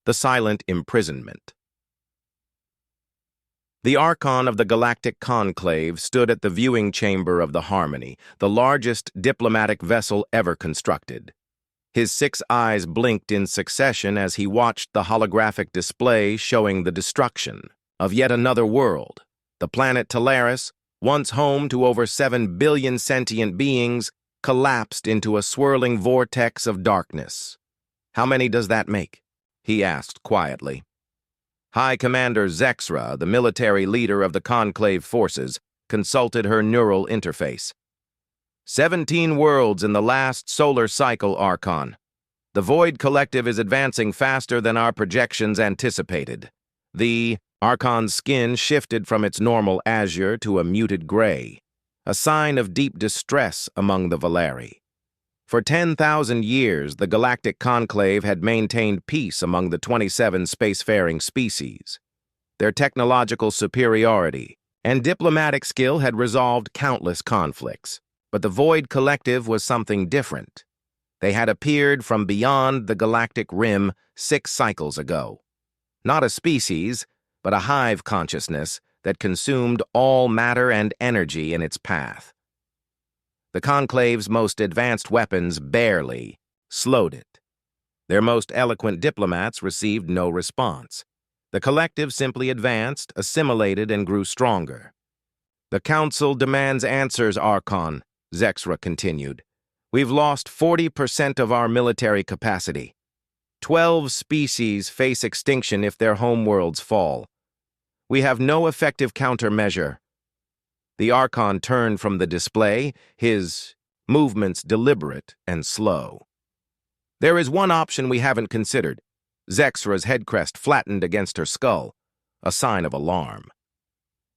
the silent imprisonment. The Archon of the Galactic Conclave stood at the viewing chamber of the Harmony, the largest diplomatic vessel ever constructed. His 6 eyes blinked in succession as he watched the holographic display showing the destruction of yet another world. The planet Talaris, once home to over 7 billion sentient beings, collapsed into a swirling vortex of darkness. "How many does that make?" he asked quietly. High Commander Zexra, the military leader of the Conclave forces, consulted her neural interface. 17 worlds in the last solar cycle, Archon. The Void Collective is advancing faster than our projections anticipated. The Archon's skin shifted from its normal azure to a muted gray, a sign of deep distress among the Valeri. For 10,000 years, the Galactic Conclave had maintained peace among the 27 spacefaring species. Their technological superiority and diplomatic skill had resolved countless conflicts. But the Void Collective was something different. They had appeared from beyond the galactic rim 6 cycles ago. Not a species, but a hive consciousness that consumed all matter and energy in its path. The Conclave's most advanced weapons barely slowed it. Their most eloquent diplomats received no response. The collective simply advanced, assimilated, and grew stronger. "The Council demands answers, Archon," Zexra continued. "We've lost 40% of our military capacity. 12 species face extinction if their homeworlds fall. We have no effective countermeasure." The Archon turned from the display, his movements deliberate and slow. "There is one option we haven't considered." Zexra's head crest flattened against her skull, a sign of alarm.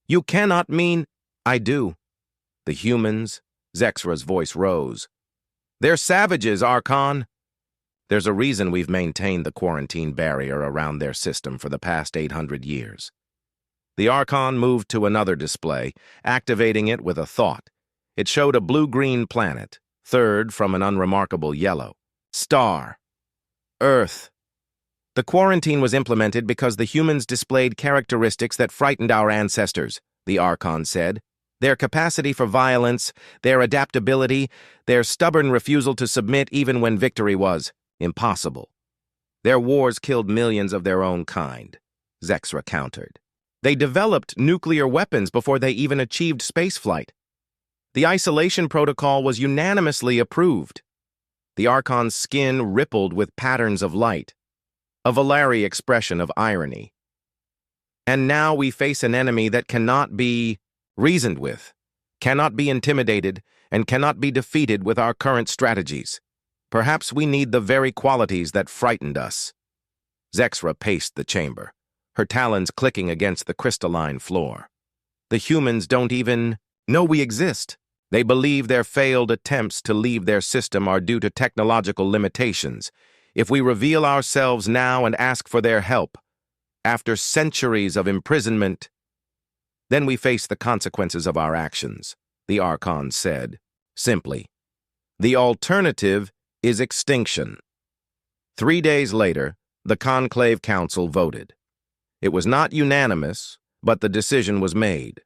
"You cannot mean—" "I do. The humans," Zexra's voice rose. "They're savages, Archon." "There's a reason we've maintained the quarantine barrier around their system for the past 800 years. The Archon moved to another display, activating it with a thought. It showed a blue-green planet, third from an unremarkable yellow. "Star. Earth." "The quarantine was implemented because the humans displayed characteristics that frightened our ancestors," the Archon said. "Their capacity for violence, their adaptability, their stubborn refusal to submit even when victory was impossible. Their wars killed millions of their own kind," Zexra countered. "They developed nuclear weapons before they even achieved spaceflight. The isolation protocol was unanimously approved." The Archon's skin rippled with patterns of light, a Valeri expression of irony. "And now we face an enemy that cannot be reasoned with, cannot be intimidated, and cannot be defeated with our current strategies. Perhaps we need the very qualities that frightened us." Zexra paced the chamber, her talons clicking against the crystalline floor. "The humans don't even know we exist. They believe their failed attempts to leave their system are due to technological limitations. If we reveal ourselves now and ask for their help, after centuries of imprisonment, then we face the consequences of our actions," the Archon said, simply. "The alternative is extinction." 3 days later, the Conclave Council voted. It was not unanimous, but the decision was made.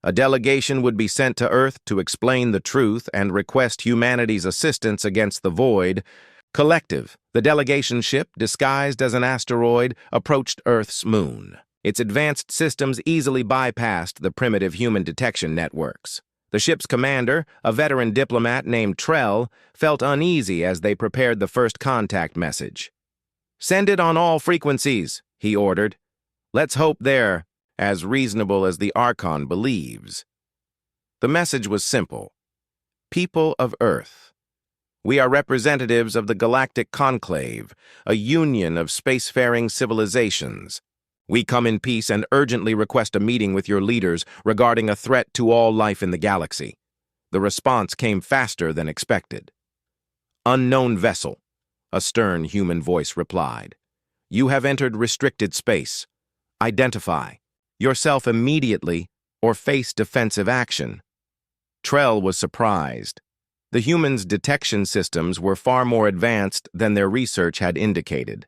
A delegation would be sent to Earth to explain the truth and request humanity's assistance against the Void Collective. The delegation ship, disguised as an asteroid, approached Earth's moon. Its advanced systems easily bypassed the primitive human detection networks. The ship's commander, a veteran diplomat named Trell, felt uneasy as they prepared the first contact message. "Send it on all frequencies," he ordered. "Let's hope they're as reasonable as the Archon believes." The message was simple. "People of Earth, we are representatives of the Galactic Conclave, a union of spacefaring civilizations. We come in peace and urgently request a meeting with your leaders regarding a threat to all life in the galaxy." The response came faster than expected. "Unknown vessel," a stern human voice replied. "You have entered restricted space. Identify yourself immediately or face defensive action." Trell was surprised. The humans' detection systems were far more advanced than their research had indicated.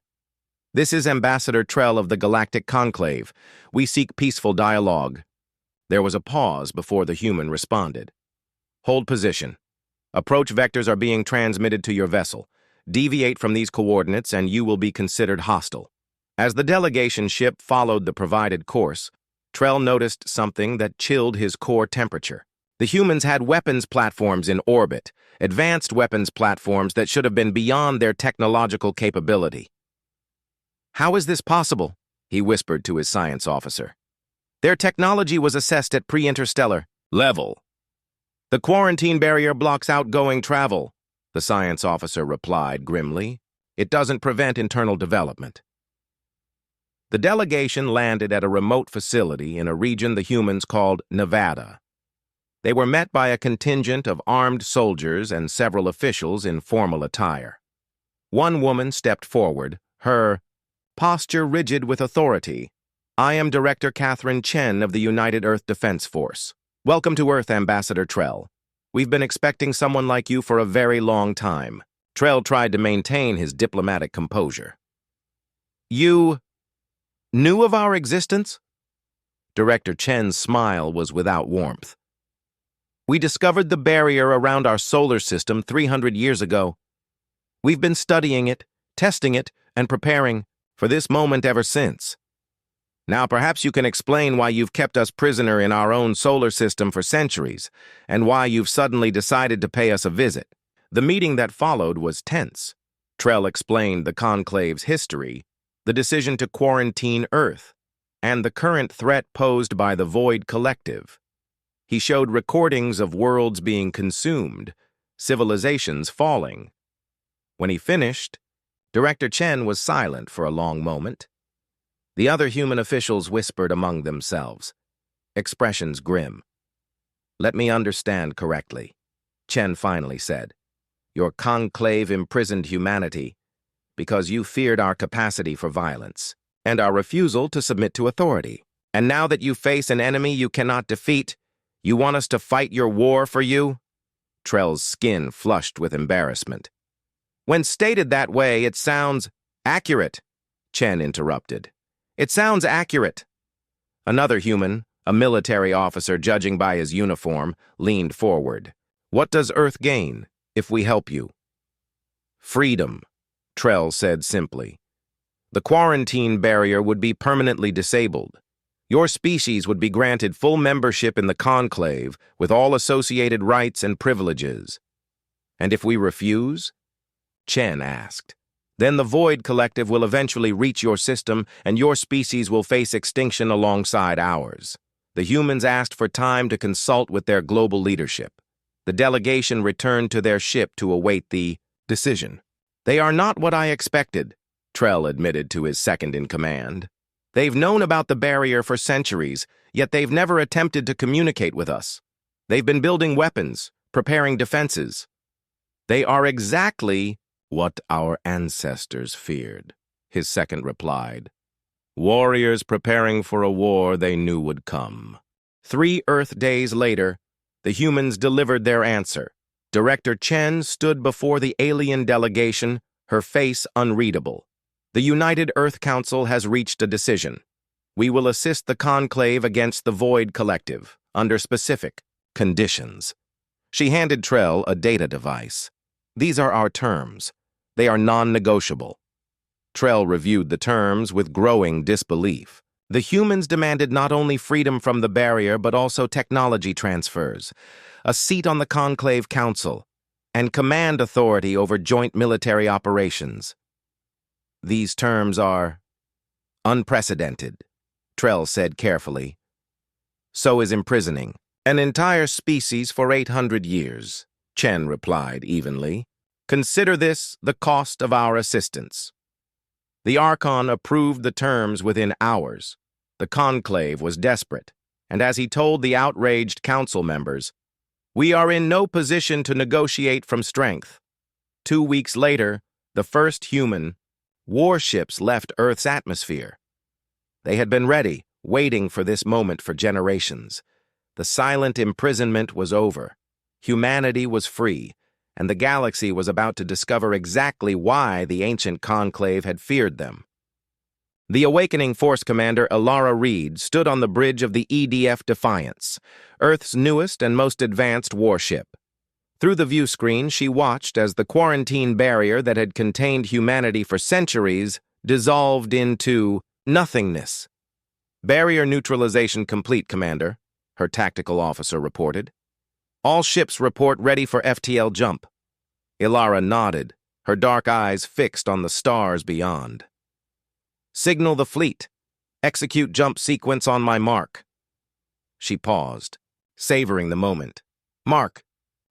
This is Ambassador Trell of the Galactic Conclave. We seek peaceful dialogue. There was a pause before the human responded. Hold position. Approach vectors are being transmitted to your vessel. Deviate from these coordinates and you will be considered hostile. As the delegation ship followed the provided course, Trell noticed something that chilled his core temperature. The humans had weapons platforms in orbit, advanced weapons platforms that should have been beyond their technological capability. "How is this possible?" he whispered to his science officer. "Their technology was assessed at pre-interstellar level. The quarantine barrier blocks outgoing travel," the science officer replied grimly. "It doesn't prevent internal development." The delegation landed at a remote facility in a region the humans called Nevada. They were met by a contingent of armed soldiers and several officials in formal attire. One woman stepped forward, her posture rigid with authority. "I am Director Catherine Chen of the United Earth Defense Force. Welcome to Earth, Ambassador Trell. We've been expecting someone like you for a very long time." Trell tried to maintain his diplomatic composure. "You knew of our existence?" Director Chen's smile was without warmth. "We discovered the barrier around our solar system 300 years ago. We've been studying it, testing it, and preparing for this moment ever since. Now perhaps you can explain why you've kept us prisoner in our own solar system for centuries, and why you've suddenly decided to pay us a visit." The meeting that followed was tense. Trell explained the Conclave's history, the decision to quarantine Earth, and the current threat posed by the Void Collective. He showed recordings of worlds being consumed, civilizations falling. When he finished, Director Chen was silent for a long moment. The other human officials whispered among themselves, expressions grim. "Let me understand correctly," Chen finally said. "Your conclave imprisoned humanity because you feared our capacity for violence and our refusal to submit to authority. And now that you face an enemy you cannot defeat, you want us to fight your war for you?" Trell's skin flushed with embarrassment. "When stated that way, it sounds accurate," Chen interrupted. "It sounds accurate." Another human, a military officer judging by his uniform, leaned forward. "What does Earth gain if we help you?" "Freedom," Trell said simply. "The quarantine barrier would be permanently disabled. Your species would be granted full membership in the Conclave with all associated rights and privileges." "And if we refuse?" Chen asked. "Then the Void Collective will eventually reach your system and your species will face extinction alongside ours." The humans asked for time to consult with their global leadership. The delegation returned to their ship to await the decision. "They are not what I expected," Trell admitted to his second-in-command. "They've known about the barrier for centuries, yet they've never attempted to communicate with us. They've been building weapons, preparing defenses. They are exactly what our ancestors feared," his second replied. "Warriors preparing for a war they knew would come." 3 Earth days later, the humans delivered their answer. Director Chen stood before the alien delegation, her face unreadable. "The United Earth Council has reached a decision. We will assist the Conclave against the Void Collective, under specific conditions." She handed Trell a data device. "These are our terms. They are non-negotiable." Trell reviewed the terms with growing disbelief. The humans demanded not only freedom from the barrier but also technology transfers, a seat on the Conclave Council, and command authority over joint military operations. "These terms are unprecedented," Trell said carefully. "So is imprisoning an entire species for 800 years, Chen replied evenly. "Consider this the cost of our assistance." The Archon approved the terms within hours. The Conclave was desperate, and as he told the outraged council members, "We are in no position to negotiate from strength." 2 weeks later, the first human warships left Earth's atmosphere. They had been ready, waiting for this moment for generations. The silent imprisonment was over. Humanity was free, and the galaxy was about to discover exactly why the ancient Conclave had feared them. The Awakening Force Commander Elara Reed stood on the bridge of the EDF Defiance, Earth's newest and most advanced warship. Through the view screen, she watched as the quarantine barrier that had contained humanity for centuries dissolved into nothingness. "Barrier neutralization complete, Commander," her tactical officer reported. "All ships report ready for FTL jump." Elara nodded, her dark eyes fixed on the stars beyond. "Signal the fleet. Execute jump sequence on my mark." She paused, savoring the moment. Mark.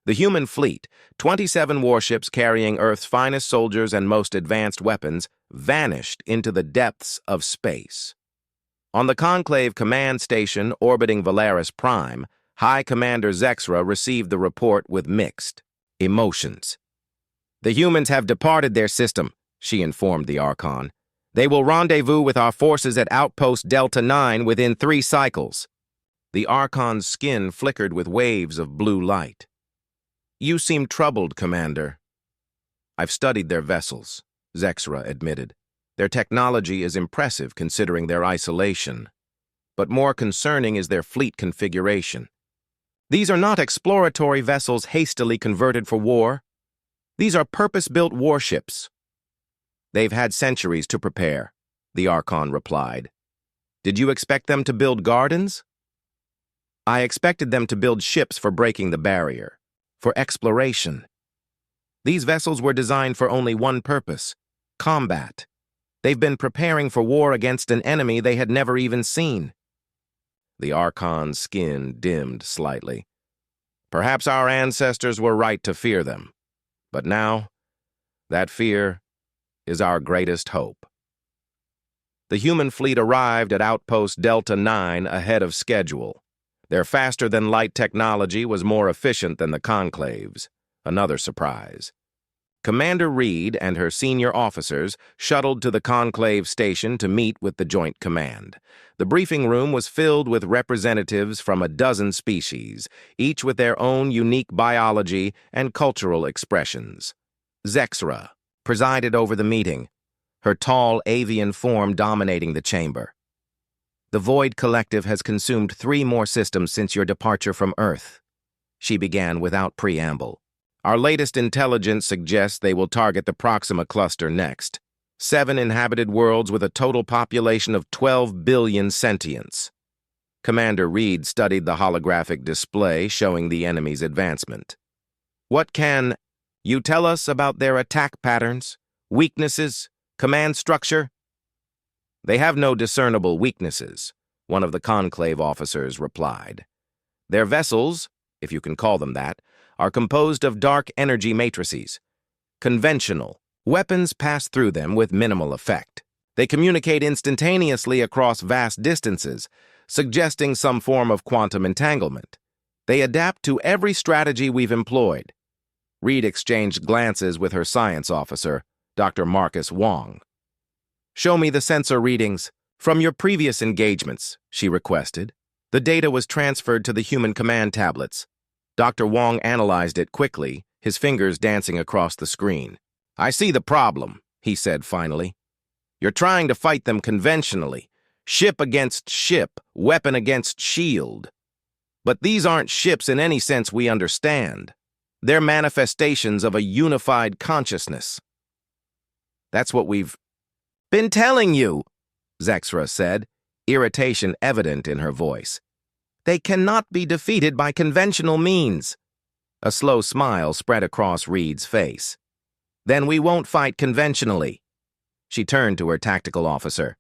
The human fleet, 27 warships carrying Earth's finest soldiers and most advanced weapons, vanished into the depths of space. On the Conclave command station orbiting Valaris Prime, High Commander Zexra received the report with mixed emotions. "The humans have departed their system," she informed the Archon. "They will rendezvous with our forces at Outpost Delta 9 within 3 cycles." The Archon's skin flickered with waves of blue light. "You seem troubled, Commander." "I've studied their vessels," Zexra admitted. "Their technology is impressive considering their isolation. But more concerning is their fleet configuration. These are not exploratory vessels hastily converted for war. These are purpose-built warships." "They've had centuries to prepare," the Archon replied. "Did you expect them to build gardens?" "I expected them to build ships for breaking the barrier, for exploration. These vessels were designed for only one purpose: combat. They've been preparing for war against an enemy they had never even seen." The Archon's skin dimmed slightly. "Perhaps our ancestors were right to fear them. But now, that fear is our greatest hope." The human fleet arrived at Outpost Delta 9 ahead of schedule. Their faster-than-light technology was more efficient than the Conclave's, another surprise. Commander Reed and her senior officers shuttled to the Conclave station to meet with the Joint Command. The briefing room was filled with representatives from a dozen species, each with their own unique biology and cultural expressions. Zexra presided over the meeting, her tall avian form dominating the chamber. "The Void Collective has consumed 3 more systems since your departure from Earth," she began without preamble. "Our latest intelligence suggests they will target the Proxima Cluster next. 7 inhabited worlds with a total population of 12 billion sentients." Commander Reed studied the holographic display showing the enemy's advancement. "What can you tell us about their attack patterns, weaknesses, command structure?" "They have no discernible weaknesses," one of the Conclave officers replied. "Their vessels, if you can call them that, are composed of dark energy matrices. Conventional weapons pass through them with minimal effect. They communicate instantaneously across vast distances, suggesting some form of quantum entanglement. They adapt to every strategy we've employed." Reed exchanged glances with her science officer, Dr. Marcus Wong. "Show me the sensor readings from your previous engagements," she requested. The data was transferred to the human command tablets. Dr. Wong analyzed it quickly, his fingers dancing across the screen. "I see the problem," he said finally. "You're trying to fight them conventionally, ship against ship, weapon against shield. But these aren't ships in any sense we understand. They're manifestations of a unified consciousness." "That's what we've been telling you," Zexra said, irritation evident in her voice. "They cannot be defeated by conventional means." A slow smile spread across Reed's face. "Then we won't fight conventionally." She turned to her tactical officer.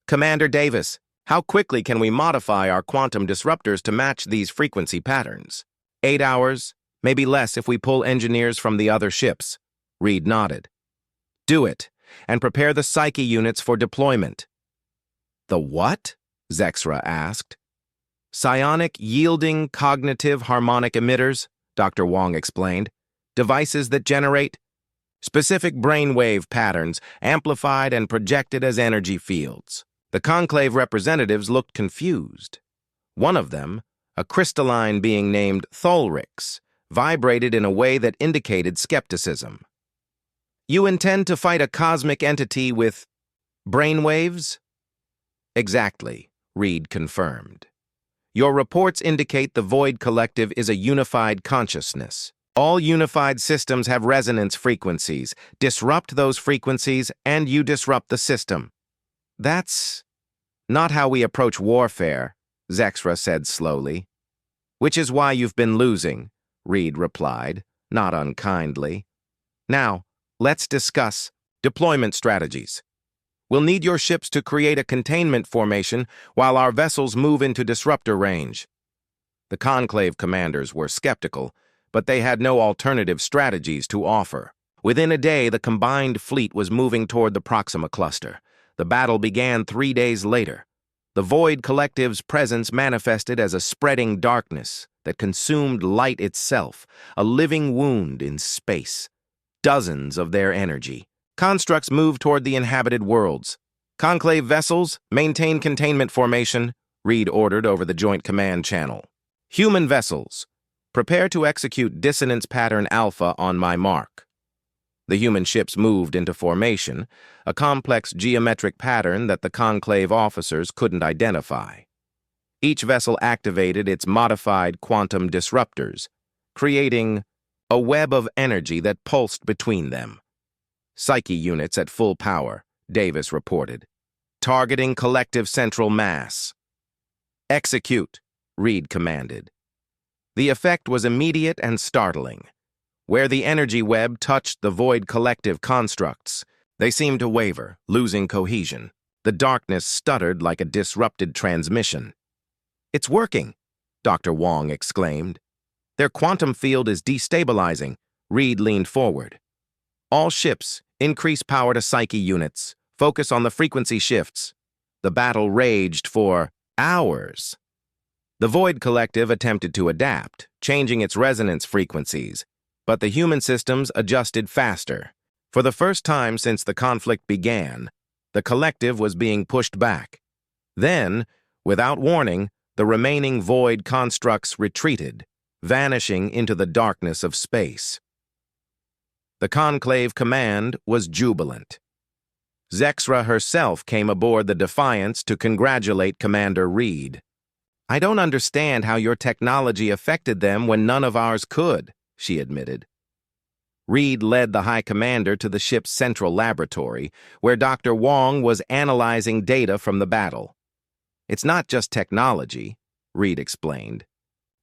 "Commander Davis, how quickly can we modify our quantum disruptors to match these frequency patterns?" 8 hours, maybe less if we pull engineers from the other ships." Reed nodded. "Do it, and prepare the Psyche units for deployment." "The what?" Zexra asked. "Psionic yielding cognitive harmonic emitters," Dr. Wong explained. "Devices that generate specific brainwave patterns, amplified and projected as energy fields." The Conclave representatives looked confused. One of them, a crystalline being named Tholrix, vibrated in a way that indicated skepticism. "You intend to fight a cosmic entity with brainwaves?" Exactly, Reed confirmed. Your reports indicate the Void Collective is a unified consciousness. All unified systems have resonance frequencies. Disrupt those frequencies, and you disrupt the system. That's not how we approach warfare, Zexra said slowly. Which is why you've been losing, Reed replied, not unkindly. Now, let's discuss deployment strategies. We'll need your ships to create a containment formation while our vessels move into disruptor range. The Conclave commanders were skeptical, but they had no alternative strategies to offer. Within a day, the combined fleet was moving toward the Proxima cluster. The battle began 3 days later. The Void Collective's presence manifested as a spreading darkness that consumed light itself, a living wound in space. Dozens of their energy. Constructs moved toward the inhabited worlds. Conclave vessels, maintain containment formation, Reed ordered over the Joint Command Channel. Human vessels, prepare to execute Dissonance Pattern Alpha on my mark. The human ships moved into formation, a complex geometric pattern that the Conclave officers couldn't identify. Each vessel activated its modified quantum disruptors, creating a web of energy that pulsed between them. Psyche units at full power, Davis reported. Targeting collective central mass. Execute, Reed commanded. The effect was immediate and startling. Where the energy web touched the Void Collective constructs, they seemed to waver, losing cohesion. The darkness stuttered like a disrupted transmission. It's working, Dr. Wong exclaimed. Their quantum field is destabilizing. Reed leaned forward. All ships, increase power to Psyche units. Focus on the frequency shifts. The battle raged for hours. The Void Collective attempted to adapt, changing its resonance frequencies, but the human systems adjusted faster. For the first time since the conflict began, the collective was being pushed back. Then, without warning, the remaining Void constructs retreated, vanishing into the darkness of space. The Conclave command was jubilant. Zexra herself came aboard the Defiance to congratulate Commander Reed. I don't understand how your technology affected them when none of ours could, she admitted. Reed led the High Commander to the ship's central laboratory, where Dr. Wong was analyzing data from the battle. It's not just technology, Reed explained.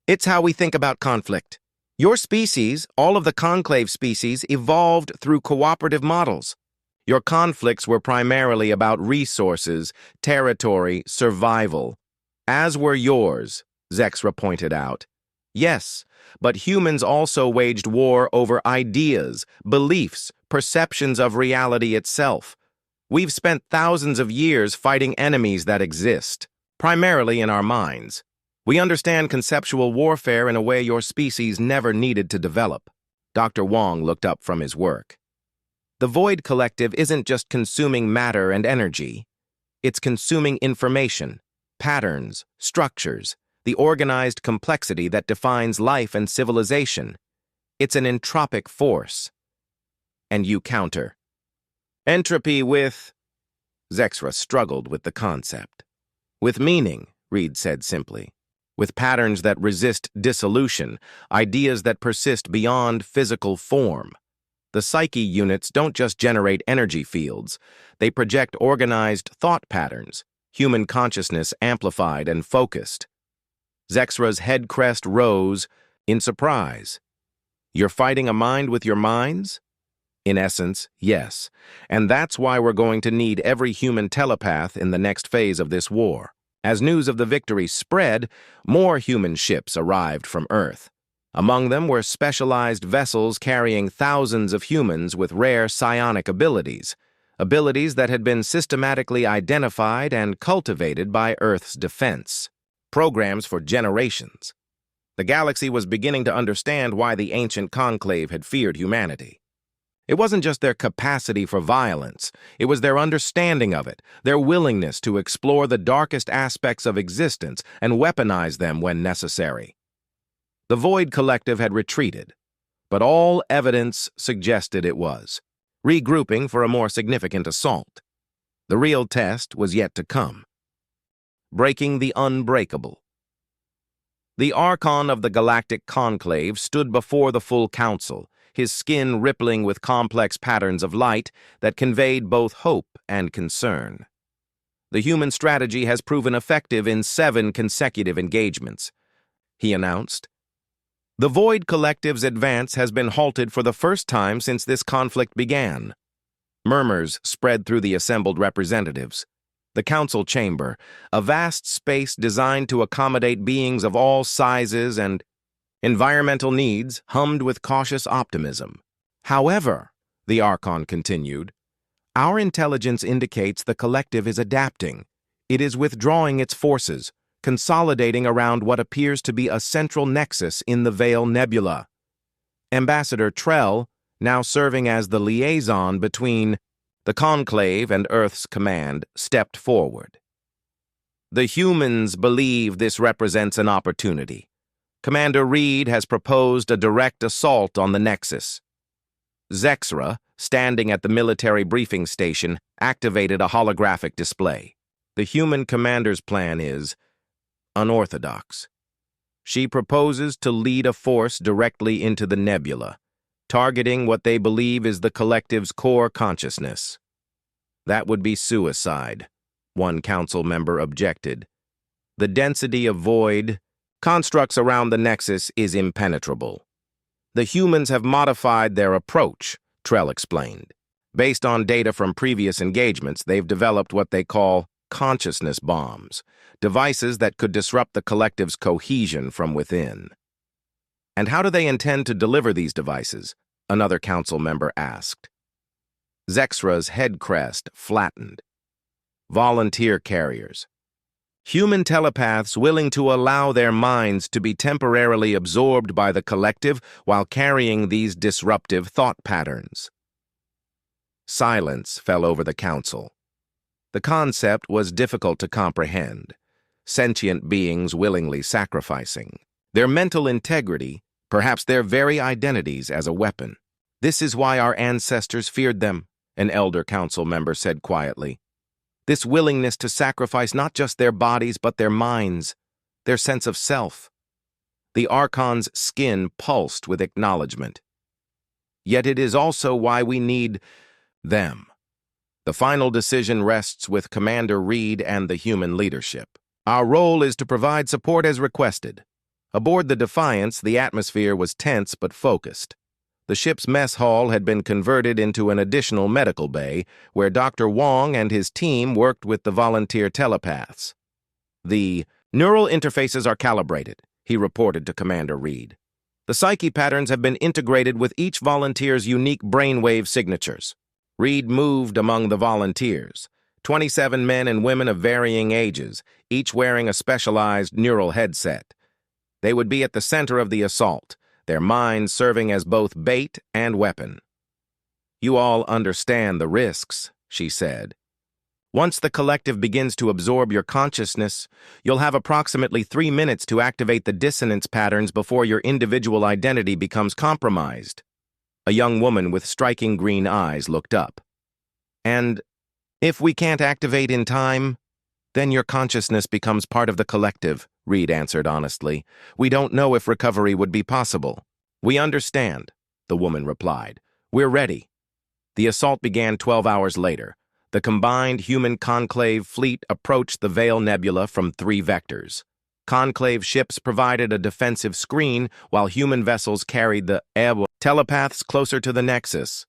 It's how we think about conflict. Your species, all of the Conclave species, evolved through cooperative models. Your conflicts were primarily about resources, territory, survival. As were yours, Zexra pointed out. Yes, but humans also waged war over ideas, beliefs, perceptions of reality itself. We've spent thousands of years fighting enemies that exist, primarily in our minds. We understand conceptual warfare in a way your species never needed to develop. Dr. Wong looked up from his work. The Void Collective isn't just consuming matter and energy. It's consuming information, patterns, structures, the organized complexity that defines life and civilization. It's an entropic force. And you counter. Entropy with... Zexra struggled with the concept. With meaning, Reed said simply. With patterns that resist dissolution, ideas that persist beyond physical form. The Psyche units don't just generate energy fields. They project organized thought patterns, human consciousness amplified and focused. Zexra's head crest rose in surprise. You're fighting a mind with your minds? In essence, yes. And that's why we're going to need every human telepath in the next phase of this war. As news of the victory spread, more human ships arrived from Earth. Among them were specialized vessels carrying thousands of humans with rare psionic abilities, abilities that had been systematically identified and cultivated by Earth's defense. Programs for generations. The galaxy was beginning to understand why the ancient conclave had feared humanity. It wasn't just their capacity for violence, it was their understanding of it, their willingness to explore the darkest aspects of existence and weaponize them when necessary. The Void Collective had retreated, but all evidence suggested it was, regrouping for a more significant assault. The real test was yet to come. breaking the unbreakable. The Archon of the Galactic Conclave stood before the full council, his skin rippling with complex patterns of light that conveyed both hope and concern. The human strategy has proven effective in 7 consecutive engagements, he announced. The Void Collective's advance has been halted for the first time since this conflict began. Murmurs spread through the assembled representatives. The council chamber, a vast space designed to accommodate beings of all sizes and environmental needs, hummed with cautious optimism. However, the Archon continued, our intelligence indicates the collective is adapting. It is withdrawing its forces, consolidating around what appears to be a central nexus in the Veil Nebula. Ambassador Trell, now serving as the liaison between the Conclave and Earth's command, stepped forward. The humans believe this represents an opportunity. Commander Reed has proposed a direct assault on the Nexus. Zexra, standing at the military briefing station, activated a holographic display. The human commander's plan is unorthodox. She proposes to lead a force directly into the nebula, targeting what they believe is the collective's core consciousness. That would be suicide, one council member objected. The density of void constructs around the Nexus is impenetrable. The humans have modified their approach, Trell explained. Based on data from previous engagements, they've developed what they call consciousness bombs, devices that could disrupt the collective's cohesion from within. And how do they intend to deliver these devices? Another council member asked. Zexra's head crest flattened. Volunteer carriers. Human telepaths willing to allow their minds to be temporarily absorbed by the collective while carrying these disruptive thought patterns. Silence fell over the council. The concept was difficult to comprehend. Sentient beings willingly sacrificing their mental integrity, perhaps their very identities, as a weapon. This is why our ancestors feared them, an elder council member said quietly. This willingness to sacrifice not just their bodies but their minds, their sense of self. The Archon's skin pulsed with acknowledgement. Yet it is also why we need them. The final decision rests with Commander Reed and the human leadership. Our role is to provide support as requested. Aboard the Defiance, the atmosphere was tense but focused. The ship's mess hall had been converted into an additional medical bay, where Dr. Wong and his team worked with the volunteer telepaths. The neural interfaces are calibrated, he reported to Commander Reed. The psyche patterns have been integrated with each volunteer's unique brainwave signatures. Reed moved among the volunteers, 27 men and women of varying ages, each wearing a specialized neural headset. They would be at the center of the assault, their minds serving as both bait and weapon. You all understand the risks, she said. Once the collective begins to absorb your consciousness, you'll have approximately 3 minutes to activate the dissonance patterns before your individual identity becomes compromised. A young woman with striking green eyes looked up. And if we can't activate in time, then your consciousness becomes part of the collective, Reed answered honestly. We don't know if recovery would be possible. We understand, the woman replied. We're ready. The assault began 12 hours later. The combined human Conclave fleet approached the Veil Nebula from 3 vectors. Conclave ships provided a defensive screen, while human vessels carried the telepaths closer to the Nexus.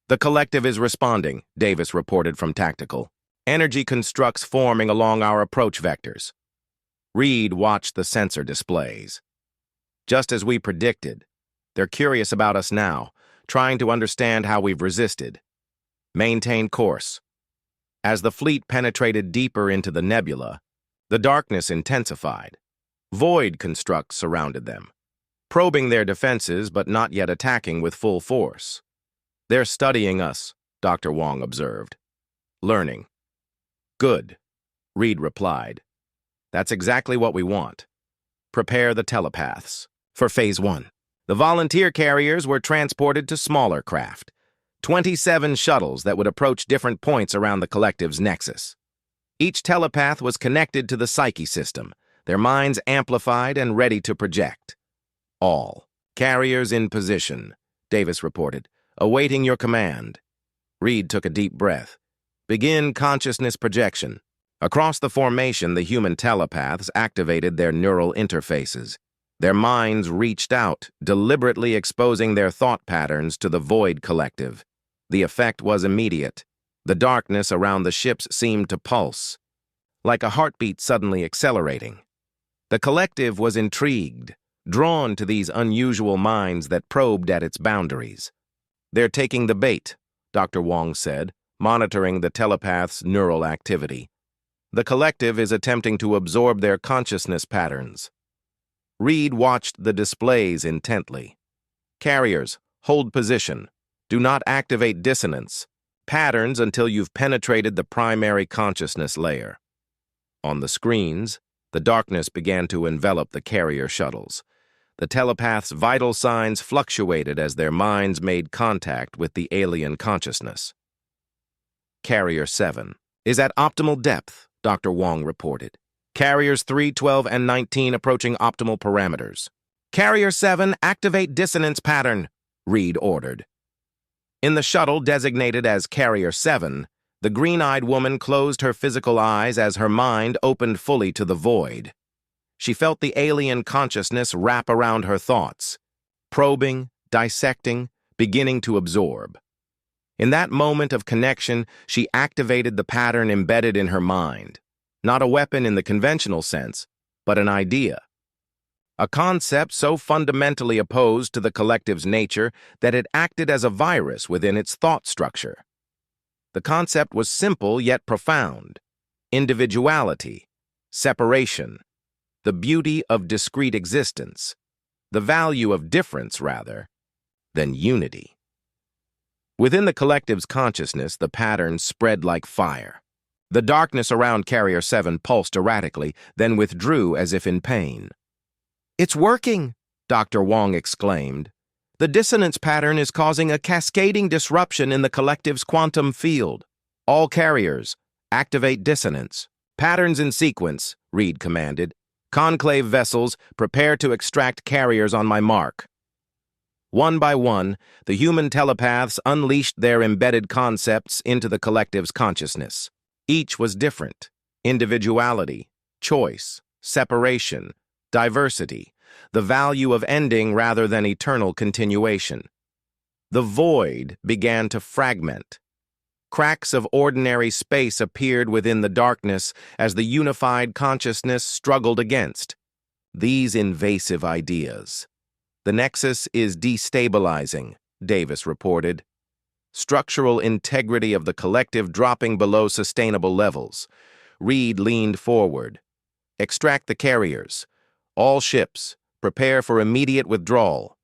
The collective is responding, Davis reported from Tactical. Energy constructs forming along our approach vectors. Reed watched the sensor displays. Just as we predicted, they're curious about us now, trying to understand how we've resisted. Maintain course. As the fleet penetrated deeper into the nebula, the darkness intensified. Void constructs surrounded them, probing their defenses but not yet attacking with full force. They're studying us, Dr. Wong observed. Learning. Good, Reed replied. That's exactly what we want. Prepare the telepaths. For Phase 1. The volunteer carriers were transported to smaller craft, 27 shuttles that would approach different points around the collective's nexus. Each telepath was connected to the psyche system, their minds amplified and ready to project. All carriers in position, Davis reported, awaiting your command. Reed took a deep breath. Begin consciousness projection. Across the formation, the human telepaths activated their neural interfaces. Their minds reached out, deliberately exposing their thought patterns to the Void Collective. The effect was immediate. The darkness around the ships seemed to pulse, like a heartbeat suddenly accelerating. The collective was intrigued, drawn to these unusual minds that probed at its boundaries. They're taking the bait, Dr. Wong said, monitoring the telepath's neural activity. The collective is attempting to absorb their consciousness patterns. Reed watched the displays intently. Carriers, hold position. Do not activate dissonance. Patterns until you've penetrated the primary consciousness layer. On the screens, the darkness began to envelop the carrier shuttles. The telepaths' vital signs fluctuated as their minds made contact with the alien consciousness. Carrier 7 is at optimal depth, Dr. Wong reported. Carriers 3, 12, and 19 approaching optimal parameters. Carrier 7, activate dissonance pattern, Reed ordered. In the shuttle designated as Carrier 7, the green-eyed woman closed her physical eyes as her mind opened fully to the void. She felt the alien consciousness wrap around her thoughts, probing, dissecting, beginning to absorb. In that moment of connection, she activated the pattern embedded in her mind. Not a weapon in the conventional sense, but an idea. A concept so fundamentally opposed to the collective's nature that it acted as a virus within its thought structure. The concept was simple yet profound. Individuality, separation, the beauty of discrete existence, the value of difference rather than unity. Within the collective's consciousness, the pattern spread like fire. The darkness around Carrier 7 pulsed erratically, then withdrew as if in pain. "It's working," Dr. Wong exclaimed. "The dissonance pattern is causing a cascading disruption in the collective's quantum field. All carriers, activate dissonance. Patterns in sequence," Reed commanded. "Conclave vessels, prepare to extract carriers on my mark." One by one, the human telepaths unleashed their embedded concepts into the collective's consciousness. Each was different. Individuality, choice, separation, diversity, the value of ending rather than eternal continuation. The void began to fragment. Cracks of ordinary space appeared within the darkness as the unified consciousness struggled against these invasive ideas. "The nexus is destabilizing," Davis reported. Structural integrity of the collective dropping below sustainable levels. Reed leaned forward. "Extract the carriers. All ships, prepare for immediate withdrawal."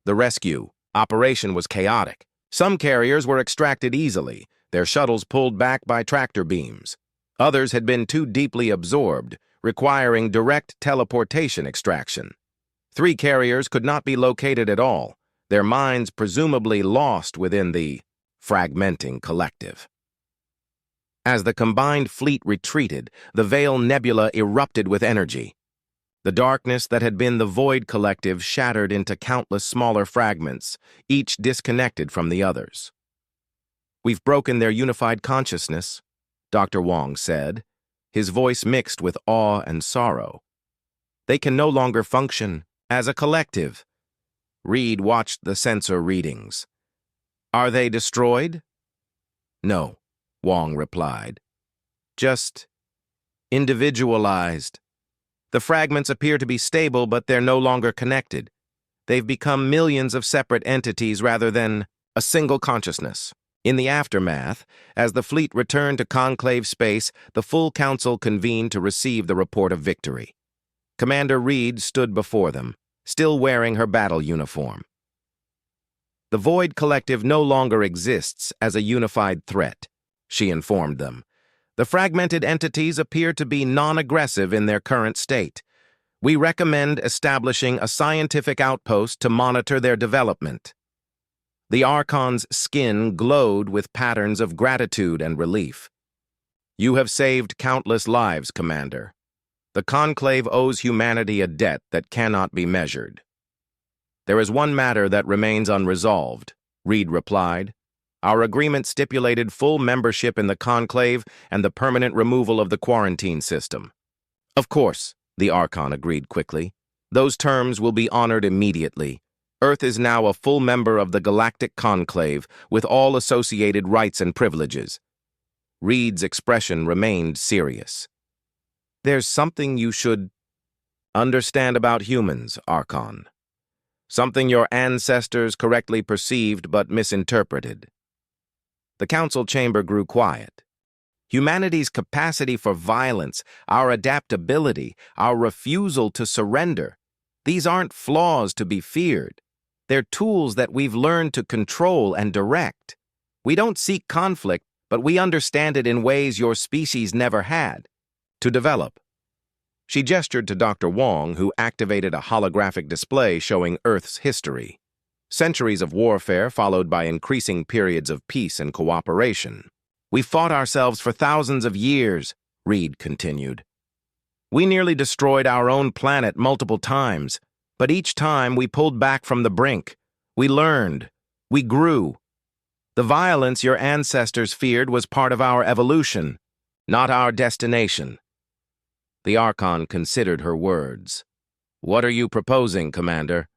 The rescue operation was chaotic. Some carriers were extracted easily, their shuttles pulled back by tractor beams. Others had been too deeply absorbed, requiring direct teleportation extraction. 3 carriers could not be located at all, their minds presumably lost within the fragmenting collective. As the combined fleet retreated, the Veil Nebula erupted with energy. The darkness that had been the Void Collective shattered into countless smaller fragments, each disconnected from the others. "We've broken their unified consciousness," Dr. Wong said, his voice mixed with awe and sorrow. "They can no longer function as a collective." Reed watched the sensor readings. "Are they destroyed?" "No," Wong replied. "Just individualized. The fragments appear to be stable, but they're no longer connected. They've become millions of separate entities rather than a single consciousness." In the aftermath, as the fleet returned to conclave space, the full council convened to receive the report of victory. Commander Reed stood before them, still wearing her battle uniform. "The Void Collective no longer exists as a unified threat," she informed them. "The fragmented entities appear to be non-aggressive in their current state. We recommend establishing a scientific outpost to monitor their development." The Archon's skin glowed with patterns of gratitude and relief. You have saved countless lives, Commander. The Conclave owes humanity a debt that cannot be measured. There is one matter that remains unresolved, Reed replied. Our agreement stipulated full membership in the Conclave and the permanent removal of the quarantine system. Of course, the Archon agreed quickly. Those terms will be honored immediately. Earth is now a full member of the Galactic Conclave, with all associated rights and privileges. Reed's expression remained serious. There's something you should understand about humans, Archon. Something your ancestors correctly perceived but misinterpreted. The council chamber grew quiet. Humanity's capacity for violence, our adaptability, our refusal to surrender, these aren't flaws to be feared. They're tools that we've learned to control and direct. We don't seek conflict, but we understand it in ways your species never had. To develop. She gestured to Dr. Wong, who activated a holographic display showing Earth's history. Centuries of warfare followed by increasing periods of peace and cooperation. We fought ourselves for thousands of years, Reed continued. We nearly destroyed our own planet multiple times, but each time we pulled back from the brink. We learned. We grew. The violence your ancestors feared was part of our evolution, not our destination. The Archon considered her words. What are you proposing, Commander?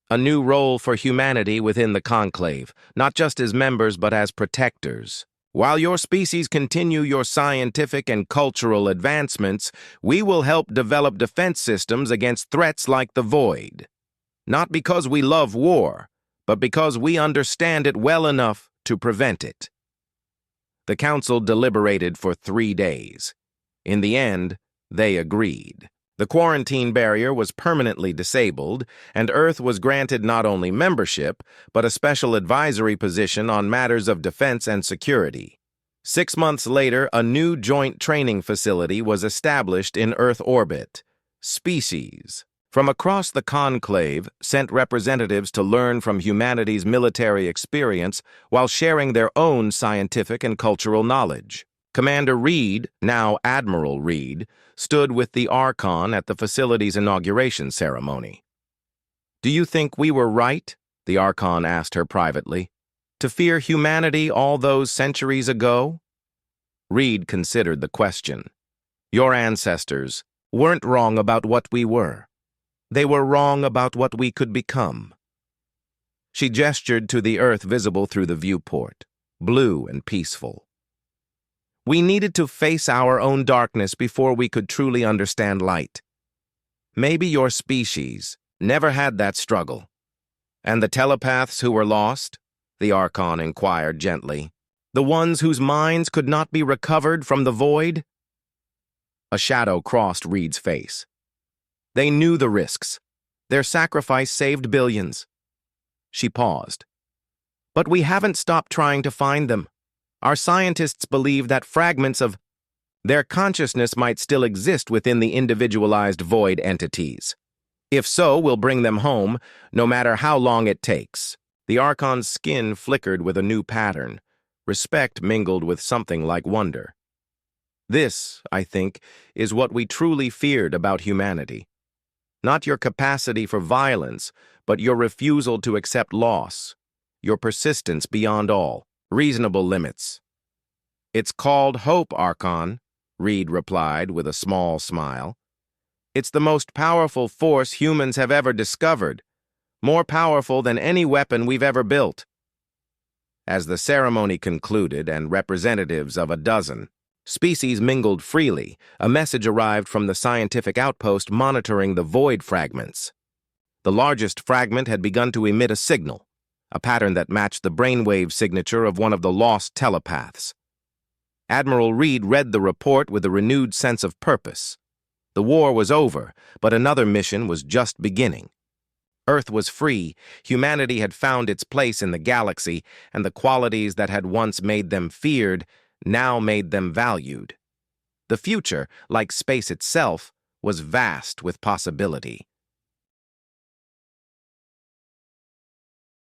A new role for humanity within the Conclave, not just as members but as protectors. While your species continue your scientific and cultural advancements, we will help develop defense systems against threats like the Void. Not because we love war, but because we understand it well enough to prevent it. The Council deliberated for 3 days. In the end, they agreed. The quarantine barrier was permanently disabled, and Earth was granted not only membership, but a special advisory position on matters of defense and security. 6 months later, a new joint training facility was established in Earth orbit. Species from across the Conclave sent representatives to learn from humanity's military experience while sharing their own scientific and cultural knowledge. Commander Reed, now Admiral Reed, stood with the Archon at the facility's inauguration ceremony. Do you think we were right, the Archon asked her privately, to fear humanity all those centuries ago? Reed considered the question. Your ancestors weren't wrong about what we were. They were wrong about what we could become. She gestured to the Earth visible through the viewport, blue and peaceful. We needed to face our own darkness before we could truly understand light. Maybe your species never had that struggle. And the telepaths who were lost? The Archon inquired gently. The ones whose minds could not be recovered from the void? A shadow crossed Reed's face. They knew the risks. Their sacrifice saved billions. She paused. But we haven't stopped trying to find them. Our scientists believe that fragments of their consciousness might still exist within the individualized void entities. If so, we'll bring them home, no matter how long it takes. The Archon's skin flickered with a new pattern. Respect mingled with something like wonder. This, I think, is what we truly feared about humanity. Not your capacity for violence, but your refusal to accept loss. Your persistence beyond all reasonable limits. It's called hope, Archon, Reed replied with a small smile. It's the most powerful force humans have ever discovered, more powerful than any weapon we've ever built. As the ceremony concluded and representatives of a dozen species mingled freely, a message arrived from the scientific outpost monitoring the void fragments. The largest fragment had begun to emit a signal, a pattern that matched the brainwave signature of one of the lost telepaths. Admiral Reed read the report with a renewed sense of purpose. The war was over, but another mission was just beginning. Earth was free, humanity had found its place in the galaxy, and the qualities that had once made them feared now made them valued. The future, like space itself, was vast with possibility.